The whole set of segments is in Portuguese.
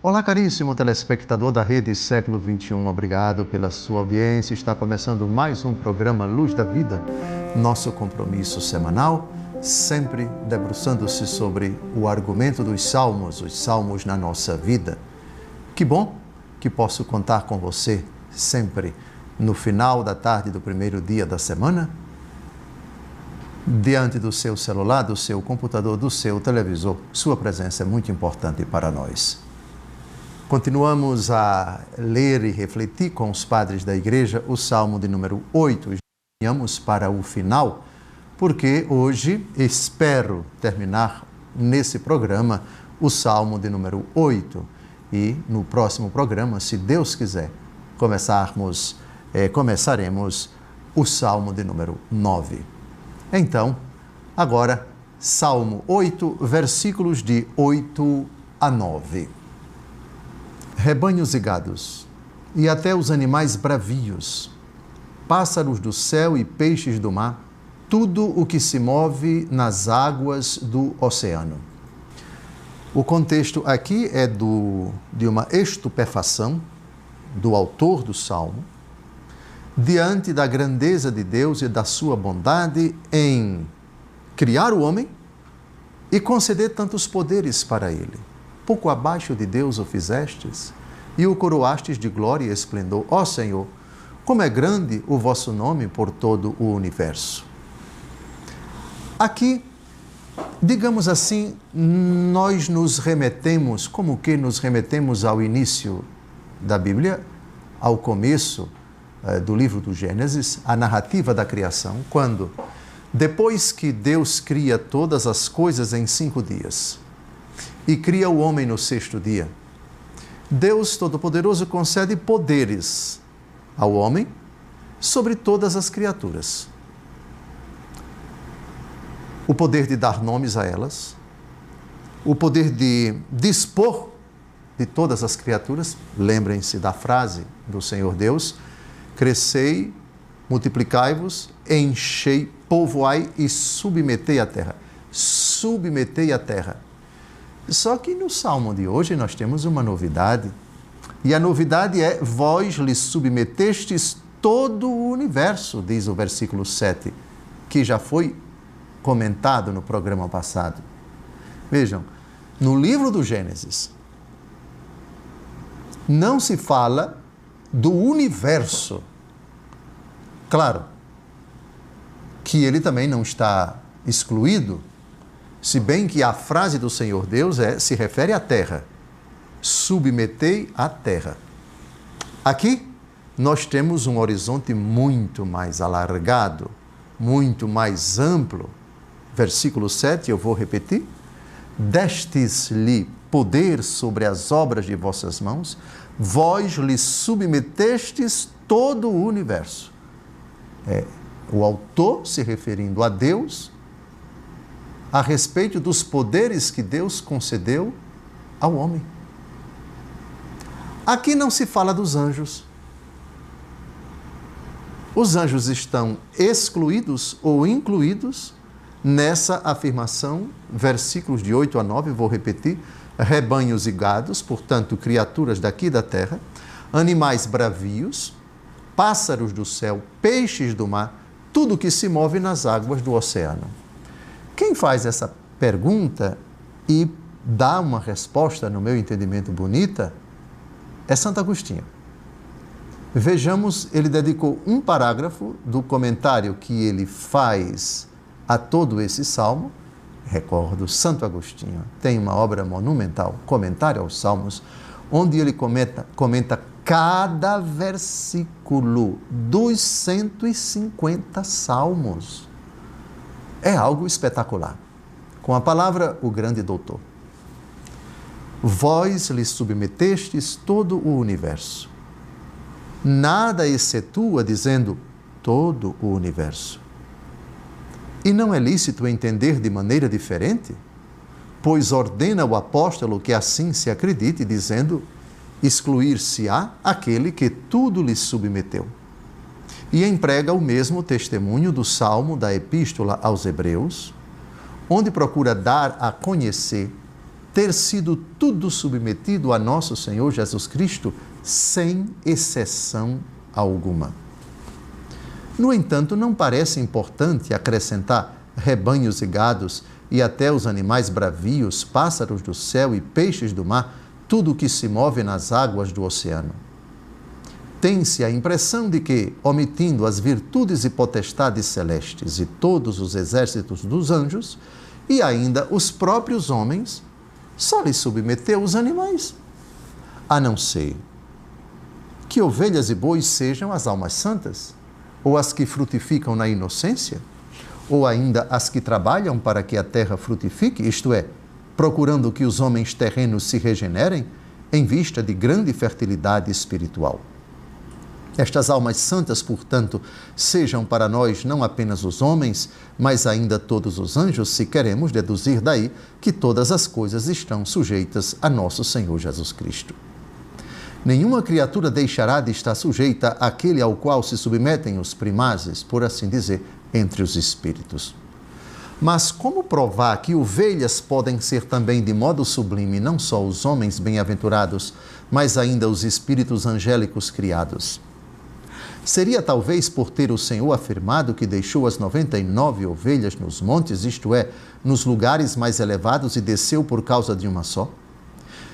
Olá, caríssimo telespectador da Rede Século XXI, obrigado pela sua audiência. Está começando mais um programa Luz da Vida, nosso compromisso semanal, sempre debruçando-se sobre o argumento dos salmos, os salmos na nossa vida. Que bom que posso contar com você sempre no final da tarde do primeiro dia da semana, diante do seu celular, do seu computador, do seu televisor. Sua presença é muito importante para nós. Continuamos a ler e refletir com os padres da igreja o Salmo de número 8. Já caminhamos para o final, porque hoje espero terminar nesse programa o Salmo de número 8. E no próximo programa, se Deus quiser, começaremos o Salmo de número 9. Então, agora, Salmo 8, versículos de 8 a 9. Rebanhos e gados, e até os animais bravios, pássaros do céu e peixes do mar, tudo o que se move nas águas do oceano. O contexto aqui é de uma estupefação do autor do Salmo, diante da grandeza de Deus e da sua bondade em criar o homem e conceder tantos poderes para ele. Pouco abaixo de Deus o fizestes, e o coroastes de glória e esplendor. Ó Senhor, como é grande o vosso nome por todo o universo. Aqui, digamos assim, nós nos remetemos, como que nos remetemos ao início da Bíblia, ao começo do livro do Gênesis, a narrativa da criação, quando, depois que Deus cria todas as coisas em 5 dias, e cria o homem no 6º dia, Deus Todo-Poderoso concede poderes ao homem sobre todas as criaturas. O poder de dar nomes a elas, o poder de dispor de todas as criaturas. Lembrem-se da frase do Senhor Deus: crescei, multiplicai-vos, enchei, povoai e submetei a terra. Submetei a terra. Só que no Salmo de hoje nós temos uma novidade. E a novidade é: vós lhe submetestes todo o universo, diz o versículo 7, que já foi comentado no programa passado. Vejam, no livro do Gênesis, não se fala do universo. Claro que ele também não está excluído, se bem que a frase do Senhor Deus se refere à terra. Submetei a terra. Aqui nós temos um horizonte muito mais alargado, muito mais amplo. Versículo 7, eu vou repetir. Destes-lhe poder sobre as obras de vossas mãos, vós lhe submetestes todo o universo. O autor se referindo a Deus, a respeito dos poderes que Deus concedeu ao homem. Aqui não se fala dos anjos. Os anjos estão excluídos ou incluídos nessa afirmação, versículos de 8 a 9, vou repetir: rebanhos e gados, portanto, criaturas daqui da terra, animais bravios, pássaros do céu, peixes do mar, tudo que se move nas águas do oceano. Quem faz essa pergunta e dá uma resposta, no meu entendimento, bonita, é Santo Agostinho. Vejamos, ele dedicou um parágrafo do comentário que ele faz a todo esse salmo. Recordo, Santo Agostinho tem uma obra monumental, Comentário aos Salmos, onde ele comenta cada versículo dos 150 salmos. É algo espetacular. Com a palavra, o grande doutor. Vós lhe submetestes todo o universo. Nada excetua, dizendo, todo o universo. E não é lícito entender de maneira diferente? Pois ordena o apóstolo que assim se acredite, dizendo, excluir-se-á aquele que tudo lhe submeteu. E emprega o mesmo testemunho do Salmo da Epístola aos Hebreus, onde procura dar a conhecer ter sido tudo submetido a nosso Senhor Jesus Cristo, sem exceção alguma. No entanto, não parece importante acrescentar rebanhos e gados e até os animais bravios, pássaros do céu e peixes do mar, tudo o que se move nas águas do oceano. Tem-se a impressão de que, omitindo as virtudes e potestades celestes e todos os exércitos dos anjos, e ainda os próprios homens, só lhes submeteu os animais, a não ser que ovelhas e bois sejam as almas santas, ou as que frutificam na inocência, ou ainda as que trabalham para que a terra frutifique, isto é, procurando que os homens terrenos se regenerem em vista de grande fertilidade espiritual. Estas almas santas, portanto, sejam para nós não apenas os homens, mas ainda todos os anjos, se queremos deduzir daí que todas as coisas estão sujeitas a nosso Senhor Jesus Cristo. Nenhuma criatura deixará de estar sujeita àquele ao qual se submetem os primazes, por assim dizer, entre os espíritos. Mas como provar que ovelhas podem ser também de modo sublime não só os homens bem-aventurados, mas ainda os espíritos angélicos criados? Seria talvez por ter o Senhor afirmado que deixou as 99 ovelhas nos montes, isto é, nos lugares mais elevados, e desceu por causa de uma só?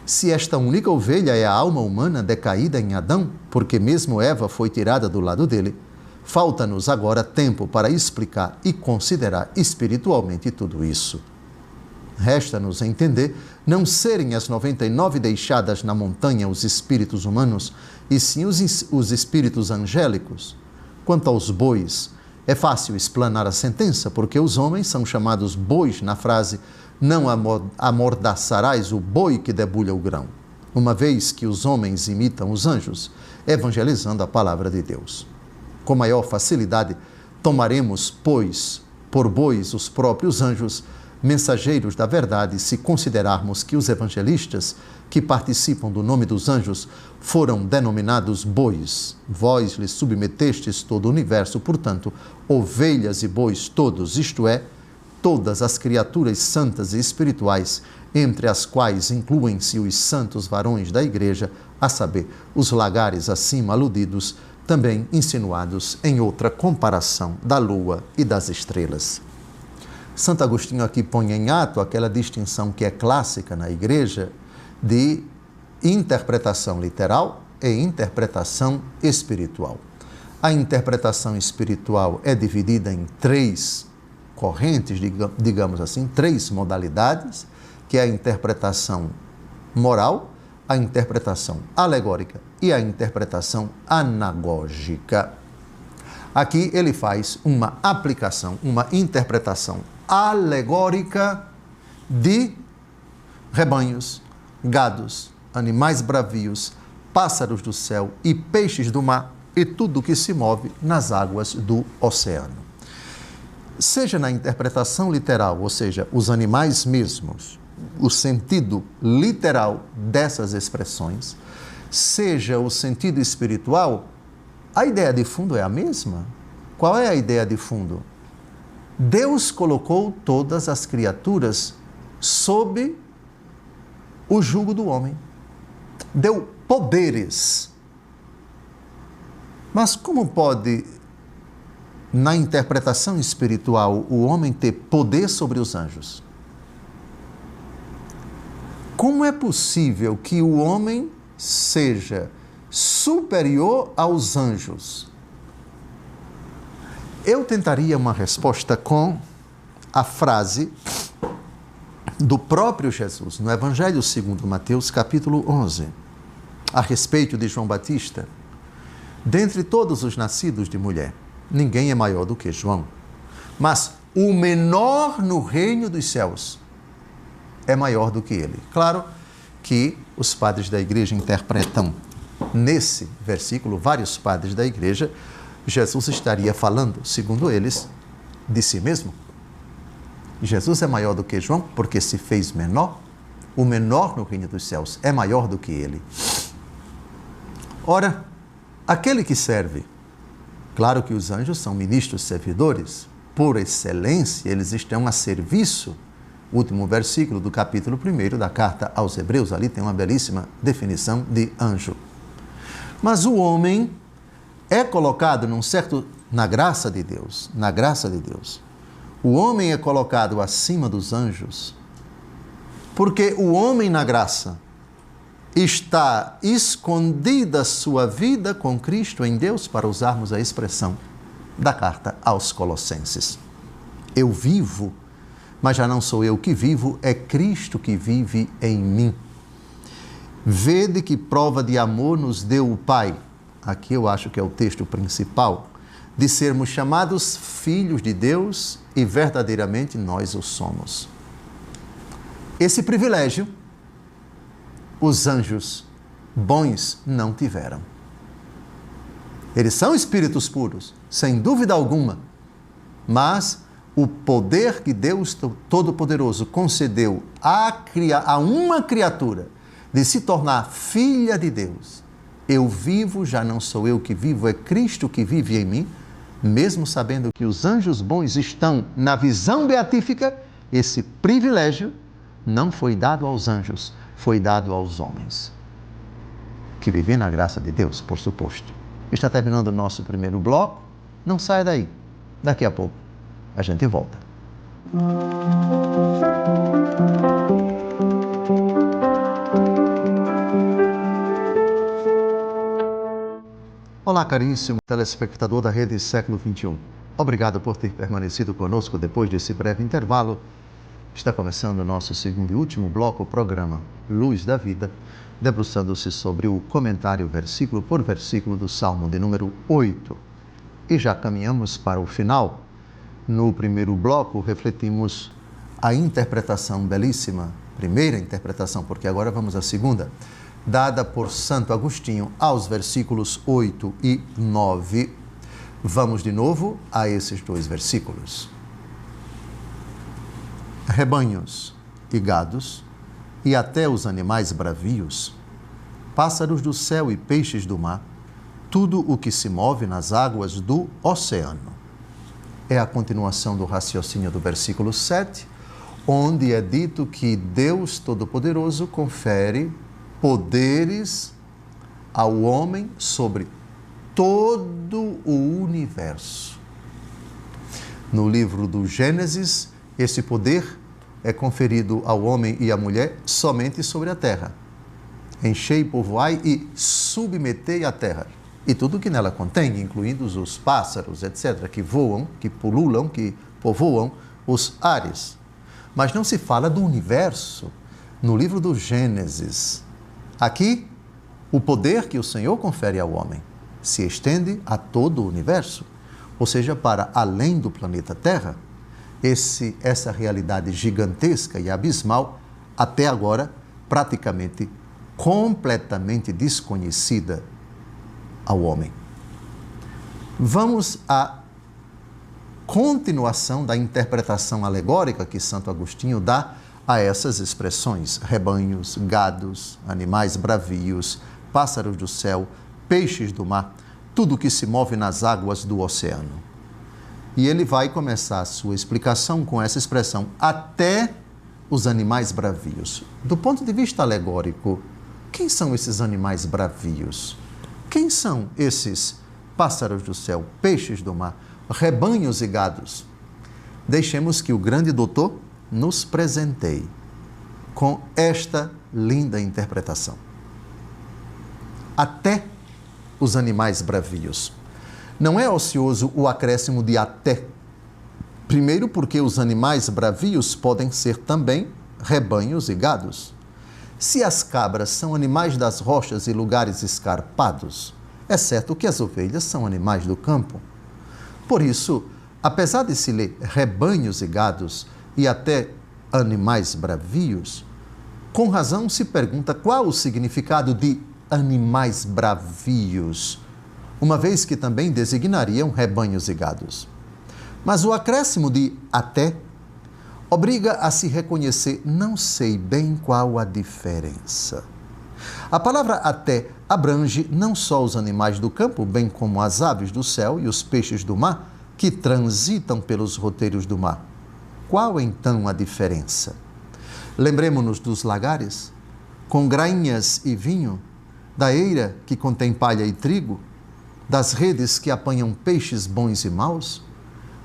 Se esta única ovelha é a alma humana decaída em Adão, porque mesmo Eva foi tirada do lado dele, falta-nos agora tempo para explicar e considerar espiritualmente tudo isso. Resta-nos entender não serem as 99 deixadas na montanha os espíritos humanos, e sim os espíritos angélicos. Quanto aos bois, é fácil explanar a sentença, porque os homens são chamados bois na frase "não amordaçarás o boi que debulha o grão", uma vez que os homens imitam os anjos, evangelizando a palavra de Deus. Com maior facilidade, tomaremos, pois, por bois os próprios anjos, mensageiros da verdade, se considerarmos que os evangelistas, que participam do nome dos anjos, foram denominados bois. Vós lhes submetestes todo o universo, portanto, ovelhas e bois todos, isto é, todas as criaturas santas e espirituais, entre as quais incluem-se os santos varões da Igreja, a saber, os lagares acima aludidos, também insinuados em outra comparação da lua e das estrelas. Santo Agostinho aqui põe em ato aquela distinção que é clássica na Igreja de interpretação literal e interpretação espiritual. A interpretação espiritual é dividida em três correntes, digamos assim, três modalidades, que é a interpretação moral, a interpretação alegórica e a interpretação anagógica. Aqui ele faz uma aplicação, uma interpretação alegórica de rebanhos, gados, animais bravios, pássaros do céu e peixes do mar e tudo que se move nas águas do oceano. Seja na interpretação literal, ou seja, os animais mesmos, o sentido literal dessas expressões, seja o sentido espiritual, a ideia de fundo é a mesma. Qual é a ideia de fundo? Deus colocou todas as criaturas sob o jugo do homem. Deu poderes. Mas como pode, na interpretação espiritual, o homem ter poder sobre os anjos? Como é possível que o homem seja superior aos anjos? Eu tentaria uma resposta com a frase do próprio Jesus, no Evangelho segundo Mateus, capítulo 11, a respeito de João Batista. Dentre todos os nascidos de mulher, ninguém é maior do que João, mas o menor no reino dos céus é maior do que ele. Claro que os padres da igreja interpretam nesse versículo, vários padres da igreja, Jesus estaria falando, segundo eles, de si mesmo. Jesus é maior do que João porque se fez menor. O menor no reino dos céus é maior do que ele. Ora, aquele que serve, claro que os anjos são ministros servidores, por excelência, eles estão a serviço último versículo do capítulo 1 da carta aos Hebreus. Ali tem uma belíssima definição de anjo. Mas o homem é colocado na graça de Deus, na graça de Deus. O homem é colocado acima dos anjos, porque o homem na graça está escondida a sua vida com Cristo em Deus, para usarmos a expressão da carta aos Colossenses. Eu vivo, mas já não sou eu que vivo, é Cristo que vive em mim. Vede que prova de amor nos deu o Pai. Aqui eu acho que é o texto principal, de sermos chamados filhos de Deus, e verdadeiramente nós o somos. Esse privilégio, os anjos bons não tiveram. Eles são espíritos puros, sem dúvida alguma, mas o poder que Deus Todo-Poderoso concedeu a uma criatura de se tornar filha de Deus. Eu vivo, já não sou eu que vivo, é Cristo que vive em mim. Mesmo sabendo que os anjos bons estão na visão beatífica, esse privilégio não foi dado aos anjos, foi dado aos homens, que vivem na graça de Deus, por suposto. Está terminando o nosso primeiro bloco. Não saia daí. Daqui a pouco a gente volta. Olá, caríssimo telespectador da Rede Século XXI. Obrigado por ter permanecido conosco depois desse breve intervalo. Está começando o nosso segundo e último bloco, o programa Luz da Vida, debruçando-se sobre o comentário versículo por versículo do Salmo de número 8. E já caminhamos para o final. No primeiro bloco, refletimos a interpretação belíssima, primeira interpretação, porque agora vamos à segunda, dada por Santo Agostinho aos versículos 8 e 9. Vamos de novo a esses dois versículos. Rebanhos e gados, e até os animais bravios, pássaros do céu e peixes do mar, tudo o que se move nas águas do oceano. É a continuação do raciocínio do versículo 7, onde é dito que Deus Todo-Poderoso confere poderes ao homem sobre todo o universo. No livro do Gênesis, esse poder é conferido ao homem e à mulher somente sobre a terra. Enchei, povoai e submetei a terra. E tudo que nela contém, incluindo os pássaros, etc., que voam, que pululam, que povoam os ares. Mas não se fala do universo no livro do Gênesis. Aqui, o poder que o Senhor confere ao homem se estende a todo o universo, ou seja, para além do planeta Terra. Essa realidade gigantesca e abismal, até agora, praticamente, completamente desconhecida ao homem. Vamos à continuação da interpretação alegórica que Santo Agostinho dá a essas expressões: rebanhos, gados, animais bravios, pássaros do céu, peixes do mar, tudo que se move nas águas do oceano. E ele vai começar a sua explicação com essa expressão, até os animais bravios. Do ponto de vista alegórico, quem são esses animais bravios? Quem são esses pássaros do céu, peixes do mar, rebanhos e gados? Deixemos que o grande doutor nos presenteie com esta linda interpretação. Até os animais bravios. Não é ocioso o acréscimo de até. Primeiro, porque os animais bravios podem ser também rebanhos e gados. Se as cabras são animais das rochas e lugares escarpados, é certo que as ovelhas são animais do campo. Por isso, apesar de se ler rebanhos e gados e até animais bravios, com razão se pergunta qual o significado de animais bravios, uma vez que também designariam rebanhos e gados. Mas o acréscimo de até obriga a se reconhecer, não sei bem qual a diferença. A palavra até abrange não só os animais do campo, bem como as aves do céu e os peixes do mar, que transitam pelos roteiros do mar. Qual então a diferença? Lembremo-nos dos lagares, com grainhas e vinho, da eira que contém palha e trigo, das redes que apanham peixes bons e maus,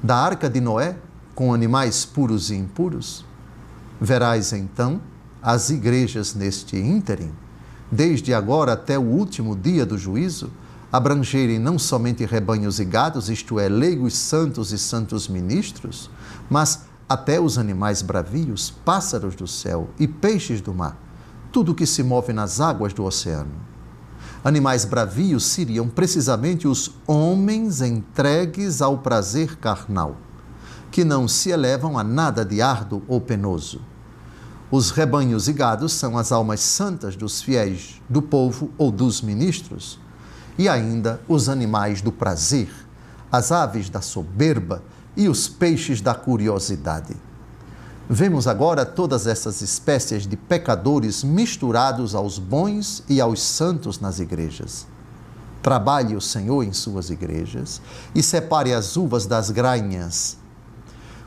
da arca de Noé, com animais puros e impuros. Verás então as igrejas neste ínterim, desde agora até o último dia do juízo, abrangerem não somente rebanhos e gados, isto é, leigos santos e santos ministros, mas até os animais bravios, pássaros do céu e peixes do mar, tudo que se move nas águas do oceano. Animais bravios seriam precisamente os homens entregues ao prazer carnal, que não se elevam a nada de árduo ou penoso. Os rebanhos e gados são as almas santas dos fiéis, do povo ou dos ministros. E ainda os animais do prazer, as aves da soberba e os peixes da curiosidade. Vemos agora todas essas espécies de pecadores misturados aos bons e aos santos nas igrejas. Trabalhe o Senhor em suas igrejas e separe as uvas das grainhas.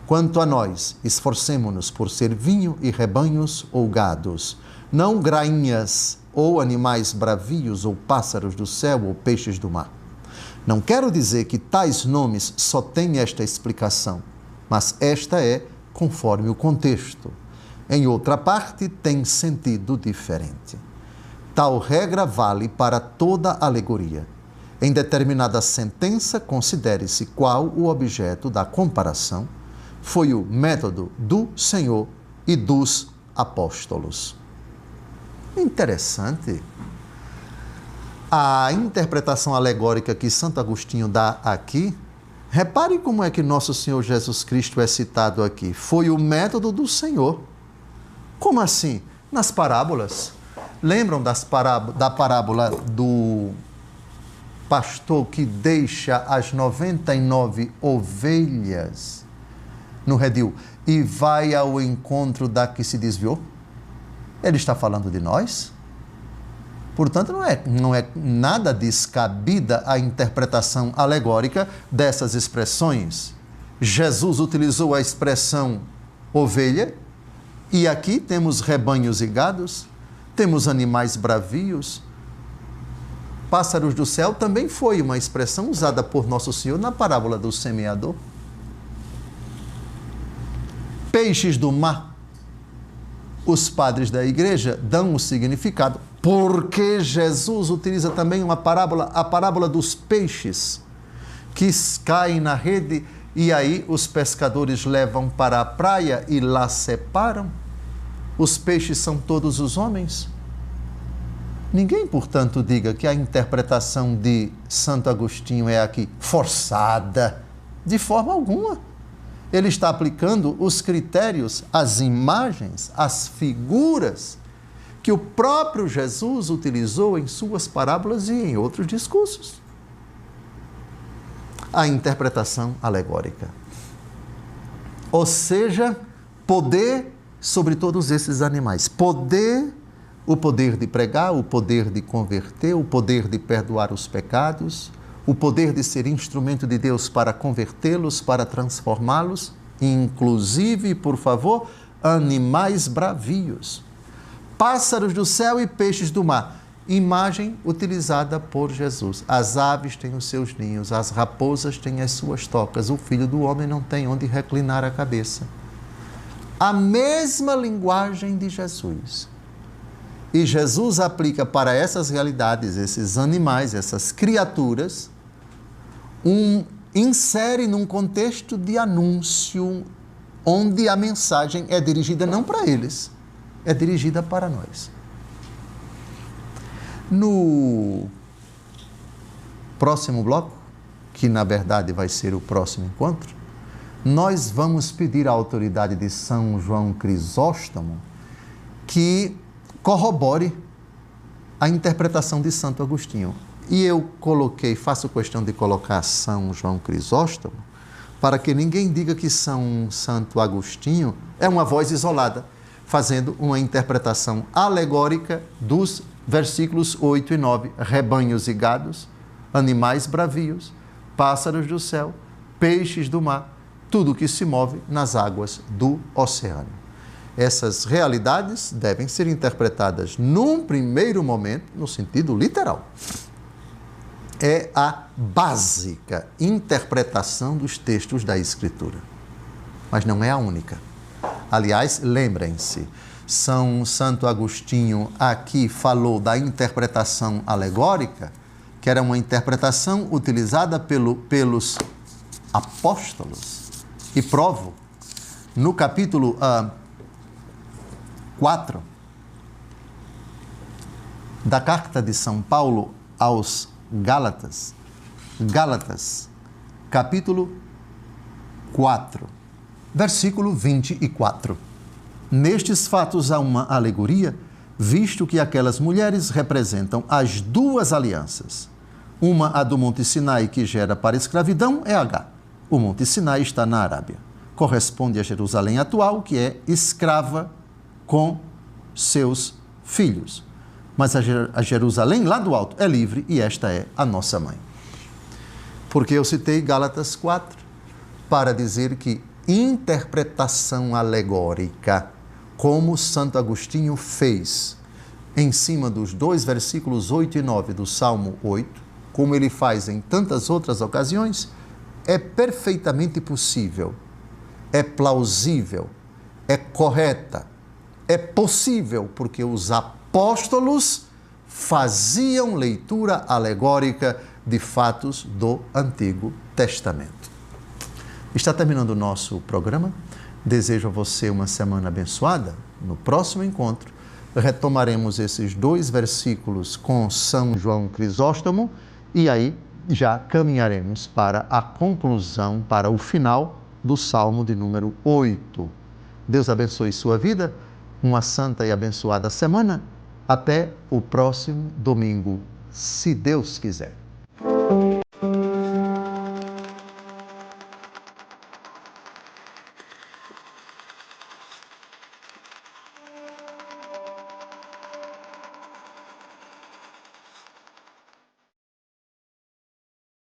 Quanto a nós, esforcemo-nos por ser vinho e rebanhos ou gados, não grainhas ou animais bravios ou pássaros do céu ou peixes do mar. Não quero dizer que tais nomes só têm esta explicação, mas esta é conforme o contexto. Em outra parte, tem sentido diferente. Tal regra vale para toda alegoria. Em determinada sentença, considere-se qual o objeto da comparação. Foi o método do Senhor e dos apóstolos. Interessante. A interpretação alegórica que Santo Agostinho dá aqui, repare como é que nosso Senhor Jesus Cristo é citado aqui. Foi o método do Senhor. Como assim? Nas parábolas. Lembram da parábola do pastor que deixa as 99 ovelhas no redil e vai ao encontro da que se desviou? Ele está falando de nós? Portanto, não é nada descabida a interpretação alegórica dessas expressões. Jesus utilizou a expressão ovelha, e aqui temos rebanhos e gados, temos animais bravios. Pássaros do céu também foi uma expressão usada por Nosso Senhor na parábola do semeador. Peixes do mar, os padres da igreja dão o significado, porque Jesus utiliza também a parábola dos peixes, que caem na rede e aí os pescadores levam para a praia e lá separam. Os peixes são todos os homens. Ninguém, portanto, diga que a interpretação de Santo Agostinho é aqui forçada, de forma alguma. Ele está aplicando os critérios, as imagens, as figuras que o próprio Jesus utilizou em suas parábolas e em outros discursos. A interpretação alegórica. Ou seja, poder sobre todos esses animais. O poder de pregar, o poder de converter, o poder de perdoar os pecados, o poder de ser instrumento de Deus para convertê-los, para transformá-los, inclusive, por favor, animais bravios, pássaros do céu e peixes do mar, imagem utilizada por Jesus. As aves têm os seus ninhos, as raposas têm as suas tocas, o Filho do Homem não tem onde reclinar a cabeça. A mesma linguagem de Jesus. E Jesus aplica para essas realidades, esses animais, essas criaturas, insere num contexto de anúncio, onde a mensagem é dirigida não para eles, é dirigida para nós. No próximo bloco, que na verdade vai ser o próximo encontro, nós vamos pedir à autoridade de São João Crisóstomo que corrobore a interpretação de Santo Agostinho. E eu faço questão de colocar São João Crisóstomo, para que ninguém diga que São Santo Agostinho é uma voz isolada, fazendo uma interpretação alegórica dos versículos 8 e 9, rebanhos e gados, animais bravios, pássaros do céu, peixes do mar, tudo que se move nas águas do oceano. Essas realidades devem ser interpretadas num primeiro momento, no sentido literal. É a básica interpretação dos textos da Escritura, mas não é a única. Aliás, lembrem-se, São Santo Agostinho aqui falou da interpretação alegórica, que era uma interpretação utilizada pelos apóstolos. E provo, no capítulo 4 da carta de São Paulo aos Gálatas, capítulo 4, versículo 24. Nestes fatos há uma alegoria, visto que aquelas mulheres representam as duas alianças. Uma, a do Monte Sinai, que gera para a escravidão, é Agar. O Monte Sinai está na Arábia. Corresponde a Jerusalém atual, que é escrava com seus filhos. Mas a Jerusalém lá do alto é livre e esta é a nossa mãe. Porque eu citei Gálatas 4 para dizer que interpretação alegórica, como Santo Agostinho fez em cima dos 2 versículos 8 e 9 do Salmo 8, como ele faz em tantas outras ocasiões, é perfeitamente possível, é plausível, é correta, é possível, porque os apóstolos faziam leitura alegórica de fatos do Antigo Testamento. Está terminando o nosso programa. Desejo a você uma semana abençoada. No próximo encontro, retomaremos esses 2 versículos com São João Crisóstomo e aí já caminharemos para a conclusão, para o final do Salmo de número 8. Deus abençoe sua vida, uma santa e abençoada semana. Até o próximo domingo, se Deus quiser.